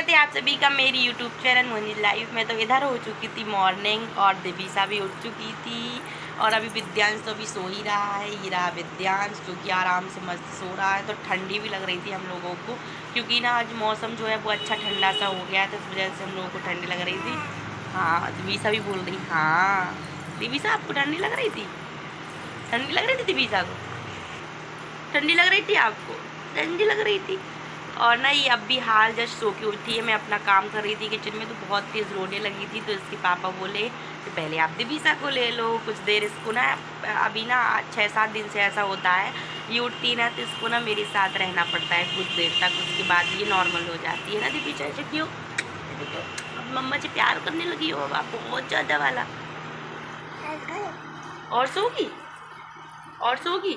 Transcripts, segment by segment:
स्वागत है आप सभी का मेरी यूट्यूब चैनल मोनी लाइफ में। तो इधर हो चुकी थी मॉर्निंग और दिविसा भी उठ चुकी थी और अभी विद्यांश तो अभी सो ही रहा है। ये रहा विद्यांश जो कि आराम से मस्त सो रहा है। तो ठंडी भी लग रही थी हम लोगों को क्योंकि ना आज मौसम जो है वो अच्छा ठंडा सा हो गया है, तो इस वजह से हम लोगों को ठंडी लग रही थी। हाँ दिविसा भी बोल रही, हाँ दिविसा आपको ठंडी लग रही थी? ठंडी लग रही थी दिविसा को? ठंडी लग रही थी आपको? ठंडी लग रही थी। और ना ये अब भी हाल जस्ट सो के उठी है। मैं अपना काम कर रही थी किचन में, तो बहुत तेज़ रोने लगी थी। तो इसके पापा बोले कि पहले आप दिविसा को ले लो, कुछ देर इसको ना, अभी ना 6-7 दिन से ऐसा होता है, ये उठती ना तो इसको ना मेरे साथ रहना पड़ता है कुछ देर तक। उसके बाद ये नॉर्मल हो जाती है ना दिविसा। ऐसे क्यों? अब मम्मा से प्यार करने लगी हो आप बहुत ज़्यादा वाला। और सोगी? और सोगी?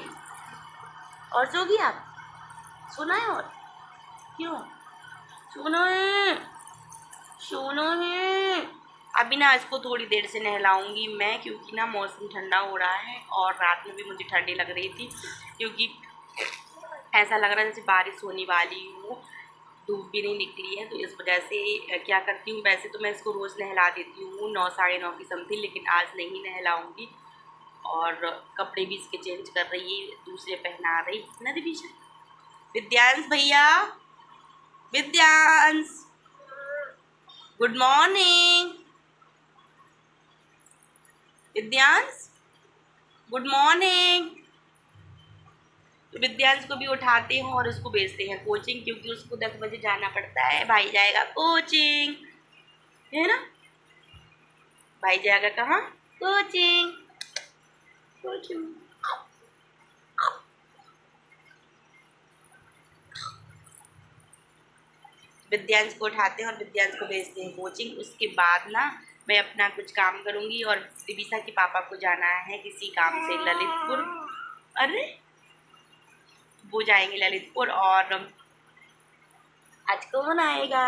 और सोगी आप? सुना है? और क्यों? सुनो है, सुनो है। अभी ना इसको थोड़ी देर से नहलाऊंगी मैं, क्योंकि ना मौसम ठंडा हो रहा है और रात में भी मुझे ठंडी लग रही थी, क्योंकि ऐसा लग रहा है जैसे बारिश होने वाली हो। धूप भी नहीं निकली है, तो इस वजह से क्या करती हूँ, वैसे तो मैं इसको रोज़ नहला देती हूँ 9-9:30 की समथिंग, लेकिन आज नहीं नहलाऊंगी। और कपड़े भी इसके चेंज कर रही है, दूसरे पहना रही ना दिविशा। विद्यांश भैया, Vidyansh good morning. Vidyansh good morning. तो विद्यांश को भी उठाते हैं और उसको भेजते हैं कोचिंग, क्योंकि उसको 10 बजे जाना पड़ता है। भाई जाएगा कोचिंग, है ना? भाई जाएगा कहाँ? कोचिंग। कोचिंग। विद्यांश को उठाते हैं और विद्यांश को भेजते हैं कोचिंग। उसके बाद ना मैं अपना कुछ काम करूँगी और दिविसा के पापा को जाना है किसी काम से ललितपुर। अरे वो जाएंगे ललितपुर। और आज कौन आएगा?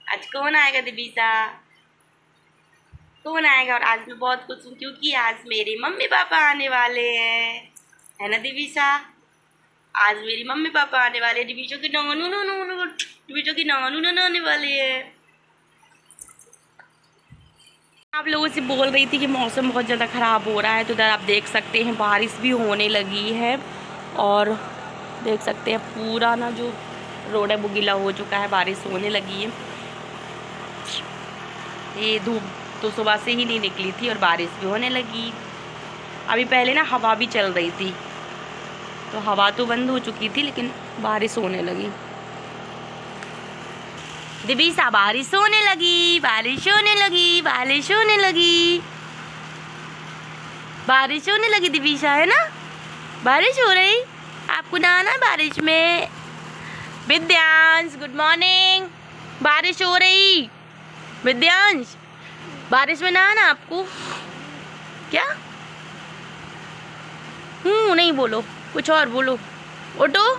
आज कौन आएगा दिविसा? कौन आएगा? और आज मैं बहुत खुश हूँ क्योंकि आज मेरे मम्मी पापा आने वाले हैं, है ना दिविसा? आज मेरी मम्मी पापा आने वाले हैं। दिविसा की नानू नाना आने वाले हैं। आप लोगों से बोल रही थी कि मौसम बहुत ज़्यादा ख़राब हो रहा है, तो इधर आप देख सकते हैं बारिश भी होने लगी है। और देख सकते हैं पूरा ना जो रोड है वो गीला हो चुका है, बारिश होने लगी है। ये धूप तो सुबह से ही नहीं निकली थी और बारिश भी होने लगी। अभी पहले ना हवा भी चल रही थी, तो हवा तो बंद हो चुकी थी लेकिन बारिश होने लगी। दिविसा बारिश होने लगी, बारिश होने लगी, बारिश होने लगी, बारिश होने लगी दिविसा, है ना? बारिश हो रही, आपको नहाना बारिश में। विद्यांश गुड मॉर्निंग। बारिश हो रही विद्यांश, बारिश में नहाना आपको क्या? नहीं बोलो, कुछ और बोलो। उठो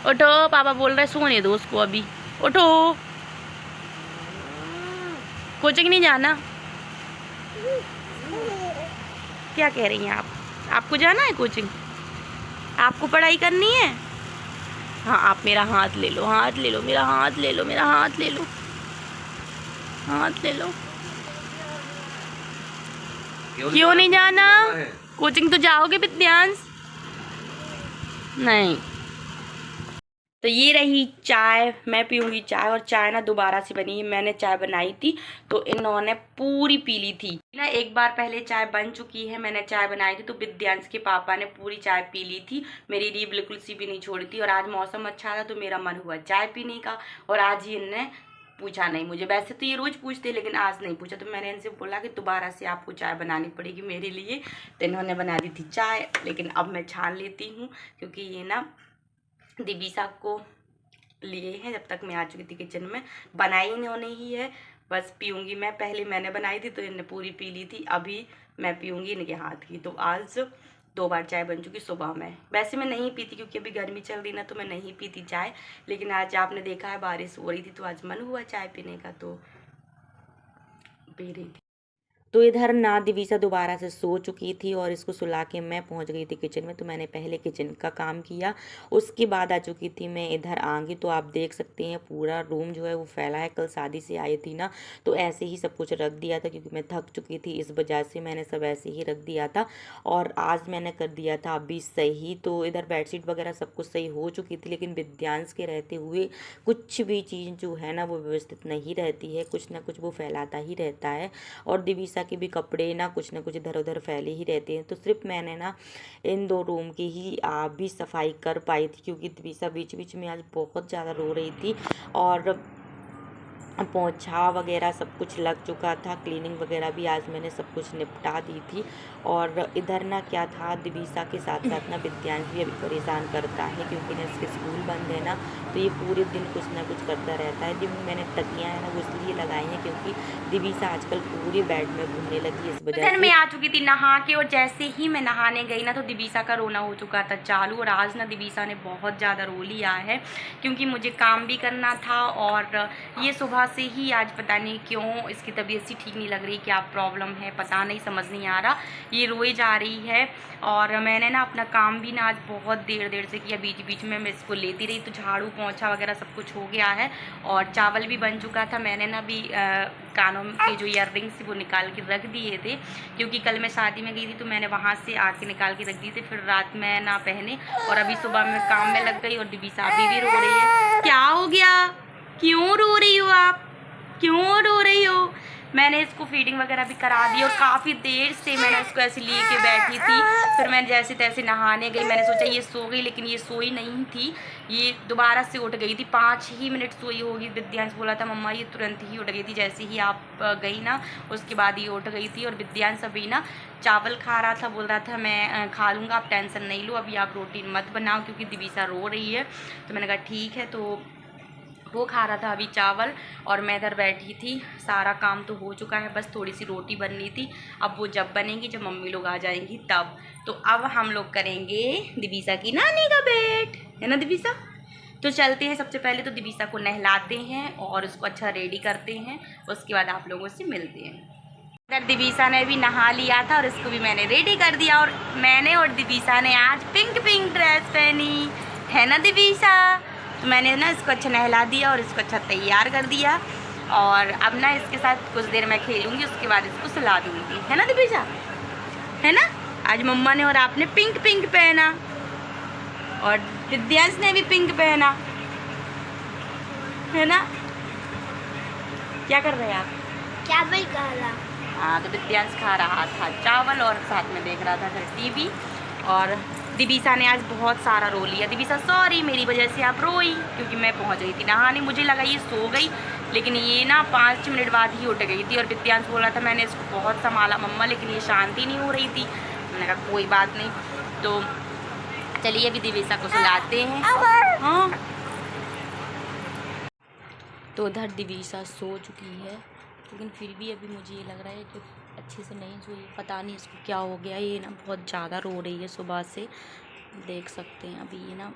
उठो, पापा बोल रहे सोने दो उसको अभी। उठो, कोचिंग नहीं जाना? क्या कह रही हैं आप? आपको जाना है कोचिंग? आपको पढ़ाई करनी है? हाँ आप मेरा हाथ ले लो, हाथ ले लो, मेरा हाथ ले लो, मेरा हाथ ले लो, हाथ ले लो। क्यों नहीं जाना? कोचिंग तो जाओगे विद्यांश? नहीं। तो ये रही चाय, मैं पीऊँगी चाय। और चाय ना दोबारा से बनी है, मैंने चाय बनाई थी तो इन्होंने पूरी पी ली थी ना। एक बार पहले चाय बन चुकी है, मैंने चाय बनाई थी तो विद्यांश के पापा ने पूरी चाय पी ली थी, मेरी री बिल्कुल सी भी नहीं छोड़ी थी। और आज मौसम अच्छा था तो मेरा मन हुआ चाय पीने का, और आज ही इनने पूछा नहीं मुझे। वैसे तो ये रोज़ पूछते लेकिन आज नहीं पूछा, तो मैंने इनसे बोला कि दोबारा से आपको चाय बनानी पड़ेगी मेरे लिए। तो इन्होंने बना दी थी चाय, लेकिन अब मैं छान लेती हूँ क्योंकि ये ना दिविसा को लिए हैं। जब तक मैं आ चुकी थी किचन में, बनाई इन्होंने ही है, बस पीऊँगी मैं। पहले मैंने बनाई थी तो इन्हें पूरी पी ली थी, अभी मैं पीऊँगी इनके हाथ की। तो आज 2 बार चाय बन चुकी सुबह में। वैसे मैं नहीं पीती क्योंकि अभी गर्मी चल रही ना, तो मैं नहीं पीती चाय, लेकिन आज आपने देखा है बारिश हो रही थी तो आज मन हुआ चाय पीने का तो पी रही थी। तो इधर ना दिवीसा दोबारा से सो चुकी थी और इसको सुला के मैं पहुंच गई थी किचन में। तो मैंने पहले किचन का काम किया, उसके बाद आ चुकी थी मैं इधर आगे। तो आप देख सकते हैं पूरा रूम जो है वो फैला है। कल शादी से आई थी ना, तो ऐसे ही सब कुछ रख दिया था क्योंकि मैं थक चुकी थी, इस वजह से मैंने सब ऐसे ही रख दिया था। और आज मैंने कर दिया था अभी सही। तो इधर बेडशीट वगैरह सब कुछ सही हो चुकी थी, लेकिन विद्यांश के रहते हुए कुछ भी चीज़ जो है ना वो व्यवस्थित नहीं रहती है, कुछ ना कुछ वो फैलाता ही रहता है। और दिवीसा के भी कपड़े ना कुछ इधर उधर फैले ही रहते हैं। तो सिर्फ मैंने ना इन 2 रूम की ही भी सफाई कर पाई थी, क्योंकि दिवीसा बीच बीच में आज बहुत ज़्यादा रो रही थी। और पोछा वगैरह सब कुछ लग चुका था, क्लीनिंग वगैरह भी आज मैंने सब कुछ निपटा दी थी। और इधर ना क्या था, दिवीसा के साथ साथ ना विद्यांश भी अभी परेशान करता है, क्योंकि ना इसके स्कूल बंद है ना, तो ये पूरे दिन कुछ ना कुछ करता रहता है। जो मैंने तकियाँ है ना वो इसलिए लगाई हैं क्योंकि दिवीसा आजकल पूरे बेड में घूमने लगी, इस वजह से। मैं आ चुकी थी नहा के, और जैसे ही मैं नहाने गई ना तो दिवीसा का रोना हो चुका था चालू। और आज ना दिवीसा ने बहुत ज़्यादा रो लिया है, क्योंकि मुझे काम भी करना था। और ये सुबह से ही आज पता नहीं क्यों इसकी तबीयत सी ठीक नहीं लग रही, क्या प्रॉब्लम है पता नहीं, समझ नहीं आ रहा, ये रोए जा रही है। और मैंने ना अपना काम भी ना आज बहुत देर से किया, बीच बीच में मैं इसको लेती रही। तो झाड़ू पोंछा वगैरह सब कुछ हो गया है, और चावल भी बन चुका था। मैंने ना भी कानों के जो ईयर रिंग्स वो निकाल के रख दिए थे, क्योंकि कल मैं शादी में गई थी तो मैंने वहाँ से आके निकाल के रख दिए थे, फिर रात में ना पहने। और अभी सुबह में काम में लग गई, और दिवीसा अभी भी रो रही है। क्या हो गया, क्यों रो रही हो आप, क्यों रो रही हो? मैंने इसको फीडिंग वगैरह भी करा दी, और काफ़ी देर से मैंने इसको ऐसे लिए के बैठी थी। फिर मैं जैसे तैसे नहाने गई, मैंने सोचा ये सो गई, लेकिन ये सोई नहीं थी, ये दोबारा से उठ गई थी। 5 ही मिनट सोई होगी। विद्यांश बोला था मम्मा ये तुरंत ही उठ गई थी, जैसे ही आप गई ना उसके बाद ये उठ गई थी। और विद्यांश अभी ना चावल खा रहा था, बोल रहा था मैं खा लूँगा, आप टेंशन नहीं लो, अभी आप रोटी मत बनाओ क्योंकि दिवीसा रो रही है। तो मैंने कहा ठीक है। तो वो खा रहा था अभी चावल, और मैं इधर बैठी थी। सारा काम तो हो चुका है, बस थोड़ी सी रोटी बननी थी। अब वो जब बनेगी, जब मम्मी लोग आ जाएंगी तब। तो अब हम लोग करेंगे दिवीसा की नानी का वेट, है ना दिवीसा? तो चलते हैं, सबसे पहले तो दिवीसा को नहलाते हैं और उसको अच्छा रेडी करते हैं, उसके बाद आप लोगों से मिलते हैं। इधर दिवीसा ने भी नहा लिया था और इसको भी मैंने रेडी कर दिया। और मैंने और दिवीसा ने आज पिंक ड्रेस पहनी, है ना दिवीसा? तो मैंने ना इसको अच्छा नहला दिया और इसको अच्छा तैयार कर दिया। और अब ना इसके साथ कुछ देर मैं खेलूँगी, उसके बाद इसको सुला दूँगी, है ना दिवीसा? है ना? आज मम्मा ने और आपने पिंक पहना, और विद्यांश ने भी पिंक पहना, है ना? क्या कर रहे हैं आप? चावल खा रहा। हाँ, तो विद्यांश खा रहा था चावल और साथ में देख रहा था फिर टीवी। और दिवीसा ने आज बहुत सारा रो लिया। दिवीसा सॉरी, मेरी वजह से आप रोई, क्योंकि मैं पहुंच गई थी नहाने, मुझे लगा ये सो गई, लेकिन ये ना 5 मिनट बाद ही उठ गई थी। और विद्यांश बोल रहा था मैंने इसको बहुत संभाला मम्मा, लेकिन ये शांति नहीं हो रही थी। मैंने कहा कोई बात नहीं। तो चलिए अभी दिवीसा को सुलाते हैं। हाँ, तो उधर दिवीसा सो चुकी है, लेकिन फिर भी अभी मुझे ये लग रहा है कि अच्छे से नहीं सोई, पता नहीं इसको क्या हो गया। ये ना बहुत ज़्यादा रो रही है सुबह से, देख सकते हैं अभी ये ना।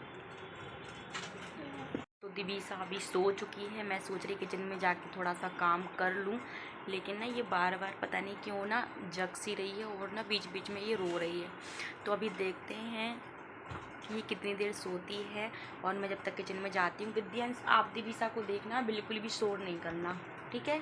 तो दिवीसा अभी सो चुकी है। मैं सोच रही किचन में जाके थोड़ा सा काम कर लूँ, लेकिन ना ये बार बार पता नहीं क्यों ना जग सी रही है, और ना बीच बीच में ये रो रही है। तो अभी देखते हैं कि ये कितनी देर सोती है, और मैं जब तक किचन में जाती हूँ। विद्यांश आप दिवीसा को देखना, बिल्कुल भी शोर नहीं करना, ठीक है?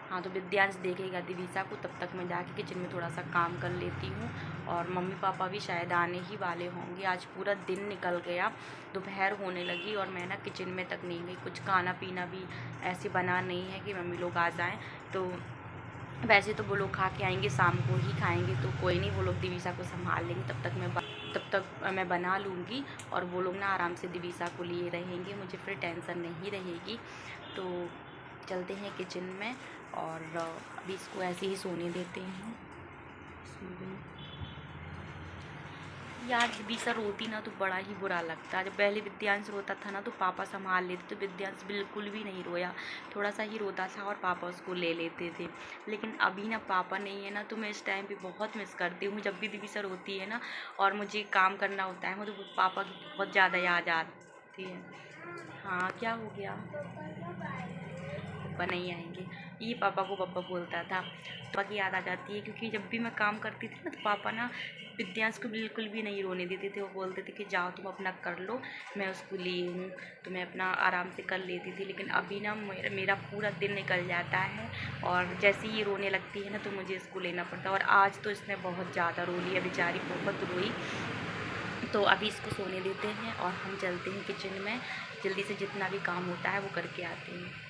हाँ, तो विद्यांश देखेगा दिवीसा को, तब तक मैं जाके किचन में थोड़ा सा काम कर लेती हूँ। और मम्मी पापा भी शायद आने ही वाले होंगे। आज पूरा दिन निकल गया, दोपहर होने लगी और मैं ना किचन में तक नहीं गई। कुछ खाना पीना भी ऐसे बना नहीं है कि मम्मी लोग आ जाएं। तो वैसे तो वो लोग खा के आएंगे, शाम को ही खाएंगे, तो कोई नहीं, वो लोग दिवीसा को संभाल लेंगे। तब तक मैं बना लूँगी, और वो लोग ना आराम से दिवीसा को लिए रहेंगे, मुझे फिर टेंशन नहीं रहेगी। तो चलते हैं किचन में, और अभी इसको ऐसे ही सोने देते हैं। यार दिवीसा रोती ना तो बड़ा ही बुरा लगता है। जब पहले विद्यांश रोता था ना तो पापा संभाल लेते, तो विद्यांश बिल्कुल भी नहीं रोया, थोड़ा सा ही रोता था और पापा उसको ले लेते थे। लेकिन अभी ना पापा नहीं है ना, तो मैं इस टाइम पे बहुत मिस करती हूँ। जब भी दिवीसा रोती है ना और मुझे काम करना होता है, मुझे पापा की बहुत ज़्यादा याद आती है। हाँ, क्या हो गया? पापा नहीं आएंगे। ये पापा को पापा बोलता था। पापा की याद आ जाती है, क्योंकि जब भी मैं काम करती थी ना तो पापा ना विद्यांश को बिल्कुल भी नहीं रोने देते थे। वो बोलते थे कि जाओ तुम अपना कर लो, मैं उसको लिए हूँ, तो मैं अपना आराम से कर लेती थी। लेकिन अभी ना मेरा पूरा दिन निकल जाता है और जैसे ही ये रोने लगती है ना तो मुझे इसको लेना पड़ता है। और आज तो इसने बहुत ज़्यादा रो लिया, बेचारी बहुत रोई। तो अभी इसको सोने देते हैं और हम चलते हैं किचन में, जल्दी से जितना भी काम होता है वो करके आते हैं।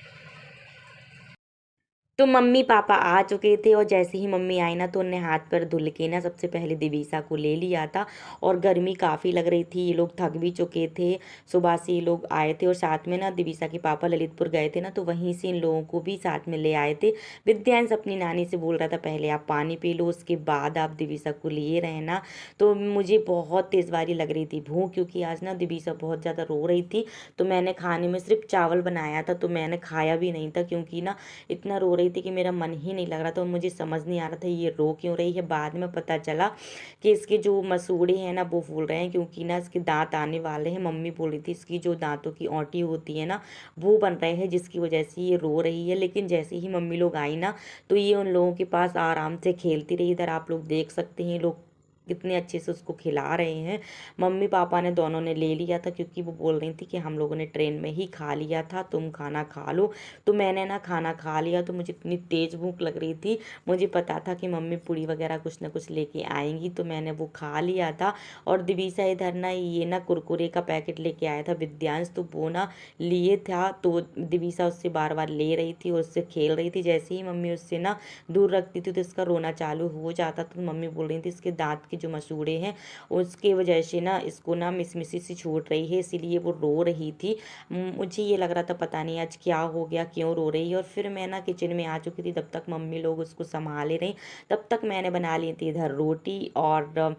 तो मम्मी पापा आ चुके थे और जैसे ही मम्मी आई ना तो उन्हें हाथ पैर धुल के ना सबसे पहले दिवीसा को ले लिया था। और गर्मी काफ़ी लग रही थी, ये लोग थक भी चुके थे, सुबह से ये लोग आए थे। और साथ में ना दिवीसा के पापा ललितपुर गए थे ना तो वहीं से इन लोगों को भी साथ में ले आए थे। विद्यांश अपनी नानी से बोल रहा था पहले आप पानी पी लो, उसके बाद आप दिवीसा को लिए रहना। तो मुझे बहुत तेज़ वारी लग रही थी भूख, क्योंकि आज ना दिवीसा बहुत ज़्यादा रो रही थी। तो मैंने खाने में सिर्फ चावल बनाया था, तो मैंने खाया भी नहीं था, क्योंकि ना इतना रो रही थी कि मेरा मन ही नहीं लग रहा था। और मुझे समझ नहीं आ रहा था ये रो क्यों रही है। बाद में पता चला कि इसके जो मसूड़े हैं ना वो फूल रहे हैं, क्योंकि ना इसके दांत आने वाले हैं। मम्मी बोल रही थी इसकी जो दांतों की औंठी होती है ना वो बन रहे हैं, जिसकी वजह से ये रो रही है। लेकिन जैसे ही मम्मी लोग आई ना तो ये उन लोगों के पास आराम से खेलती रही। इधर आप लोग देख सकते हैं लोग कितने अच्छे से उसको खिला रहे हैं। मम्मी पापा ने दोनों ने ले लिया था, क्योंकि वो बोल रही थी कि हम लोगों ने ट्रेन में ही खा लिया था, तुम खाना खा लो। तो मैंने ना खाना खा लिया। तो मुझे इतनी तेज़ भूख लग रही थी, मुझे पता था कि मम्मी पूड़ी वगैरह कुछ ना कुछ लेके आएंगी, तो मैंने वो खा लिया था। और दिवीसा इधर ना ये ना कुरकुरे का पैकेट लेके आया था विद्यांश, तो वो ना लिए था। तो दिवीसा उससे बार बार ले रही थी और उससे खेल रही थी। जैसे ही मम्मी उससे ना दूर रखती थी तो इसका रोना चालू हो जाता। तो मम्मी बोल रही थी इसके दांत के जो मसूड़े हैं उसके वजह से ना इसको ना मिसमिसी सी छूट रही है, इसीलिए वो रो रही थी। मुझे ये लग रहा था पता नहीं आज क्या हो गया, क्यों रो रही है। और फिर मैं ना किचन में आ चुकी थी, तब तक मम्मी लोग उसको संभाले रही। तब तक मैंने बना ली थी इधर रोटी, और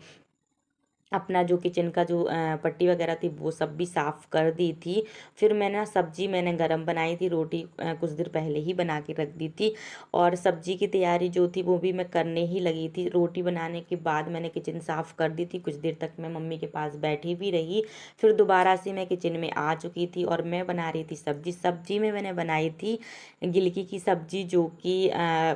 अपना जो किचन का जो पट्टी वगैरह थी वो सब भी साफ़ कर दी थी। फिर मैंने सब्जी मैंने गरम बनाई थी, रोटी कुछ देर पहले ही बना के रख दी थी। और सब्जी की तैयारी जो थी वो भी मैं करने ही लगी थी। रोटी बनाने के बाद मैंने किचन साफ़ कर दी थी। कुछ देर तक मैं मम्मी के पास बैठी भी रही, फिर दोबारा से मैं किचन में आ चुकी थी और मैं बना रही थी सब्जी। सब्जी में मैंने बनाई थी गिलकी की सब्जी, जो कि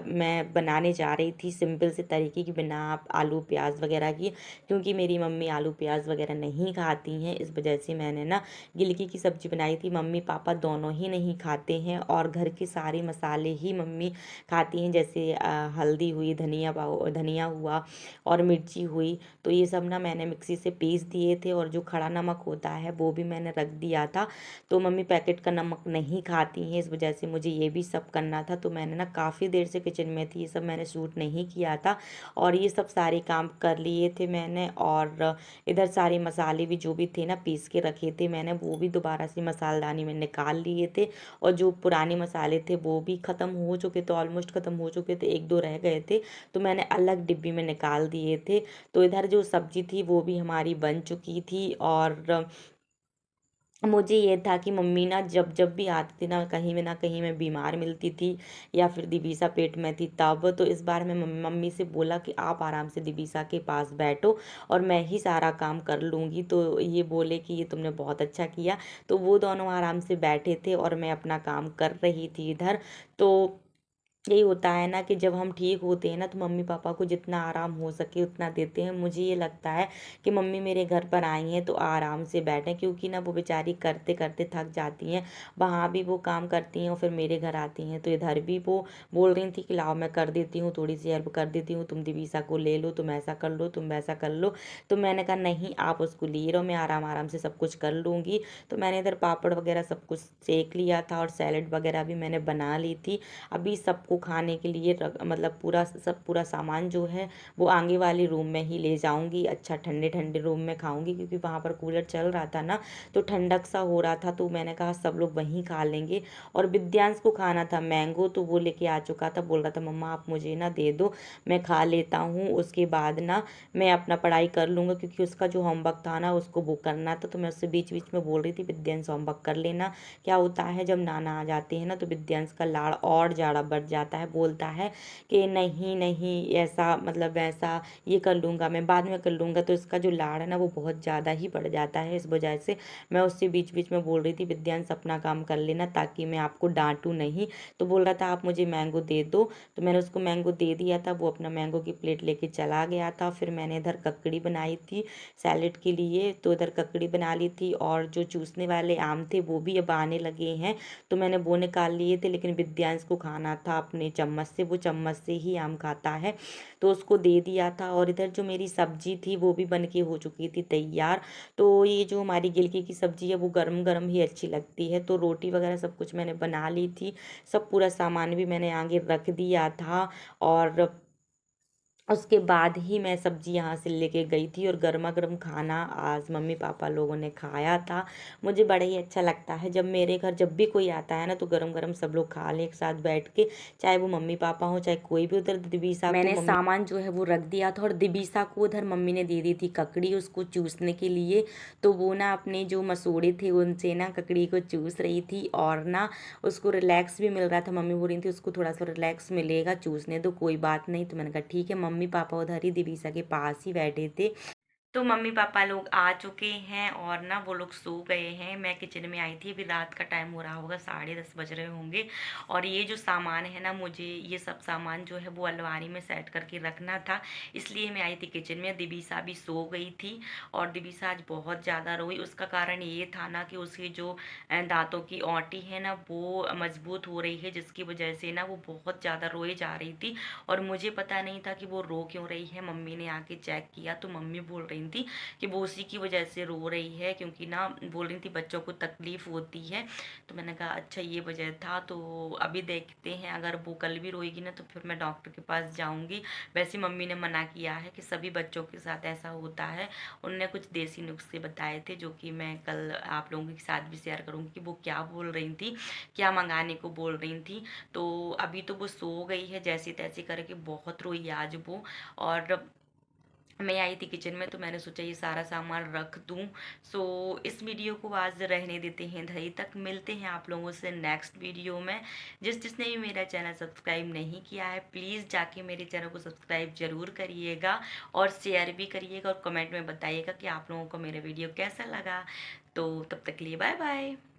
मैं बनाने जा रही थी सिंपल से तरीके की, बिना आलू प्याज वगैरह की, क्योंकि मेरी मम्मी आलू प्याज वगैरह नहीं खाती हैं। इस वजह से मैंने ना गिलकी की सब्ज़ी बनाई थी। मम्मी पापा दोनों ही नहीं खाते हैं और घर के सारे मसाले ही मम्मी खाती हैं, जैसे हल्दी हुई, धनिया हुआ और मिर्ची हुई। तो ये सब ना मैंने मिक्सी से पीस दिए थे, और जो खड़ा नमक होता है वो भी मैंने रख दिया था। तो मम्मी पैकेट का नमक नहीं खाती हैं, इस वजह से मुझे ये भी सब करना था। तो मैंने ना काफ़ी देर से किचन में थी, ये सब मैंने शूट नहीं किया था, और ये सब सारे काम कर लिए थे मैंने। और इधर सारे मसाले भी जो भी थे ना पीस के रखे थे मैंने, वो भी दोबारा से मसालदानी में निकाल लिए थे। और जो पुराने मसाले थे वो भी ख़त्म हो चुके थे, ऑलमोस्ट ख़त्म हो चुके थे, एक दो रह गए थे, तो मैंने अलग डिब्बी में निकाल दिए थे। तो इधर जो सब्जी थी वो भी हमारी बन चुकी थी। और मुझे ये था कि मम्मी ना जब जब भी आती थी ना कहीं मैं बीमार मिलती थी, या फिर दिवीसा पेट में थी तब। तो इस बार मैं मम्मी से बोला कि आप आराम से दिवीसा के पास बैठो और मैं ही सारा काम कर लूँगी। तो ये बोले कि ये तुमने बहुत अच्छा किया। तो वो दोनों आराम से बैठे थे और मैं अपना काम कर रही थी इधर। तो यही होता है ना कि जब हम ठीक होते हैं ना तो मम्मी पापा को जितना आराम हो सके उतना देते हैं। मुझे ये लगता है कि मम्मी मेरे घर पर आई हैं तो आराम से बैठें, क्योंकि ना वो बेचारी करते करते थक जाती हैं। वहाँ भी वो काम करती हैं और फिर मेरे घर आती हैं, तो इधर भी वो बोल रही थी कि लाओ मैं कर देती हूँ, थोड़ी सी हेल्प कर देती हूँ, तुम दिवीसा को ले लो, तुम ऐसा कर लो, तुम वैसा कर लो। तो मैंने कहा नहीं, आप उसको लिए रहो, मैं आराम आराम से सब कुछ कर लूँगी। तो मैंने इधर पापड़ वगैरह सब कुछ सेक लिया था और सैलेड वगैरह भी मैंने बना ली थी। अभी सबको खाने के लिए मतलब पूरा सामान जो है वो आगे वाले रूम में ही ले जाऊंगी। अच्छा ठंडे ठंडे रूम में खाऊंगी, क्योंकि वहाँ पर कूलर चल रहा था ना तो ठंडक सा हो रहा था। तो मैंने कहा सब लोग वहीं खा लेंगे। और विद्यांश को खाना था मैंगो, तो वो लेके आ चुका था, बोल रहा था मम्मा आप मुझे ना दे दो, मैं खा लेता हूँ, उसके बाद ना मैं अपना पढ़ाई कर लूँगा, क्योंकि उसका जो होमवर्क था ना उसको वो करना था। तो मैं उससे बीच बीच में बोल रही थी विद्यांश होमवर्क कर लेना। क्या होता है जब नाना आ जाते हैं ना तो विद्यांश का लाड़ और ज़्यादा बढ़ जाता जाता है, बोलता है कि नहीं नहीं ऐसा मतलब वैसा ये कर लूँगा, मैं बाद में कर लूँगा। तो इसका जो लाड़ है ना वो बहुत ज़्यादा ही बढ़ जाता है। इस वजह से मैं उससे बीच बीच में बोल रही थी विद्यांश अपना काम कर लेना ताकि मैं आपको डांटूं नहीं। तो बोल रहा था आप मुझे मैंगो दे दो, तो मैंने उसको मैंगो दे दिया था। वो अपना मैंगो की प्लेट लेके चला गया था। फिर मैंने इधर ककड़ी बनाई थी सैलेड के लिए, तो इधर ककड़ी बना ली थी। और जो चूसने वाले आम थे वो भी अब आने लगे हैं, तो मैंने वो निकाल लिए थे। लेकिन विद्यांश को खाना था अपने चम्मच से, वो चम्मच से ही आम खाता है, तो उसको दे दिया था। और इधर जो मेरी सब्जी थी वो भी बन के हो चुकी थी तैयार। तो ये जो हमारी गिलकी की सब्जी है वो गरम गरम ही अच्छी लगती है। तो रोटी वगैरह सब कुछ मैंने बना ली थी, सब पूरा सामान भी मैंने आगे रख दिया था। और उसके बाद ही मैं सब्जी यहाँ से लेके गई थी। और गर्मा गर्म खाना आज मम्मी पापा लोगों ने खाया था। मुझे बड़ा ही अच्छा लगता है जब मेरे घर जब भी कोई आता है ना तो गरम गरम सब लोग खा लें एक साथ बैठ के, चाहे वो मम्मी पापा हो चाहे कोई भी। उधर दिबीसा मैंने सामान जो है वो रख दिया था, और दिबीसा को उधर मम्मी ने दे दी थी ककड़ी उसको चूसने के लिए। तो वो ना अपने जो मसूड़े थे उनसे ना ककड़ी को चूस रही थी, और ना उसको रिलैक्स भी मिल रहा था। मम्मी बोल रही थी उसको थोड़ा सा रिलैक्स मिलेगा, चूसने दो कोई बात नहीं। तो मैंने कहा ठीक है। मम्मी पापा उधर ही दिवीसा के पास ही बैठे थे। तो मम्मी पापा लोग आ चुके हैं और ना वो लोग सो गए हैं। मैं किचन में आई थी, अभी रात का टाइम हो रहा होगा, 10:30 बज रहे होंगे। और ये जो सामान है ना, मुझे ये सब सामान जो है वो अलमारी में सेट करके रखना था, इसलिए मैं आई थी किचन में। दिबिसा भी सो गई थी, और दिबिसा आज बहुत ज़्यादा रोई। उसका कारण ये था ना कि उसकी जो दांतों की औंठी है ना वो मजबूत हो रही है, जिसकी वजह से ना वो बहुत ज़्यादा रोए जा रही थी। और मुझे पता नहीं था कि वो रो क्यों रही है। मम्मी ने आके चेक किया तो मम्मी बोल रही थी कि वो उसी की वजह से रो रही है, क्योंकि ना बोल रही थी बच्चों को तकलीफ होती है। तो मैंने कहा अच्छा ये वजह था। तो अभी देखते हैं, अगर वो कल भी रोएगी ना तो फिर मैं डॉक्टर के पास जाऊंगी। वैसे मम्मी ने मना किया है कि सभी बच्चों के साथ ऐसा होता है। उनने कुछ देसी नुस्खे बताए थे जो कि मैं कल आप लोगों के साथ भी शेयर करूंगी कि वो क्या बोल रही थी, क्या मंगाने को बोल रही थी। तो अभी तो वो सो गई है जैसे तैसे करके, बहुत रोई आज वो। और मैं आई थी किचन में तो मैंने सोचा ये सारा सामान रख दूं। सो इस वीडियो को आज रहने देते हैं इधर ही तक। मिलते हैं आप लोगों से नेक्स्ट वीडियो में। जिसने भी मेरा चैनल सब्सक्राइब नहीं किया है प्लीज़ जाके मेरे चैनल को सब्सक्राइब जरूर करिएगा, और शेयर भी करिएगा, और कमेंट में बताइएगा कि आप लोगों को मेरा वीडियो कैसा लगा। तो तब तक के लिए बाय बाय।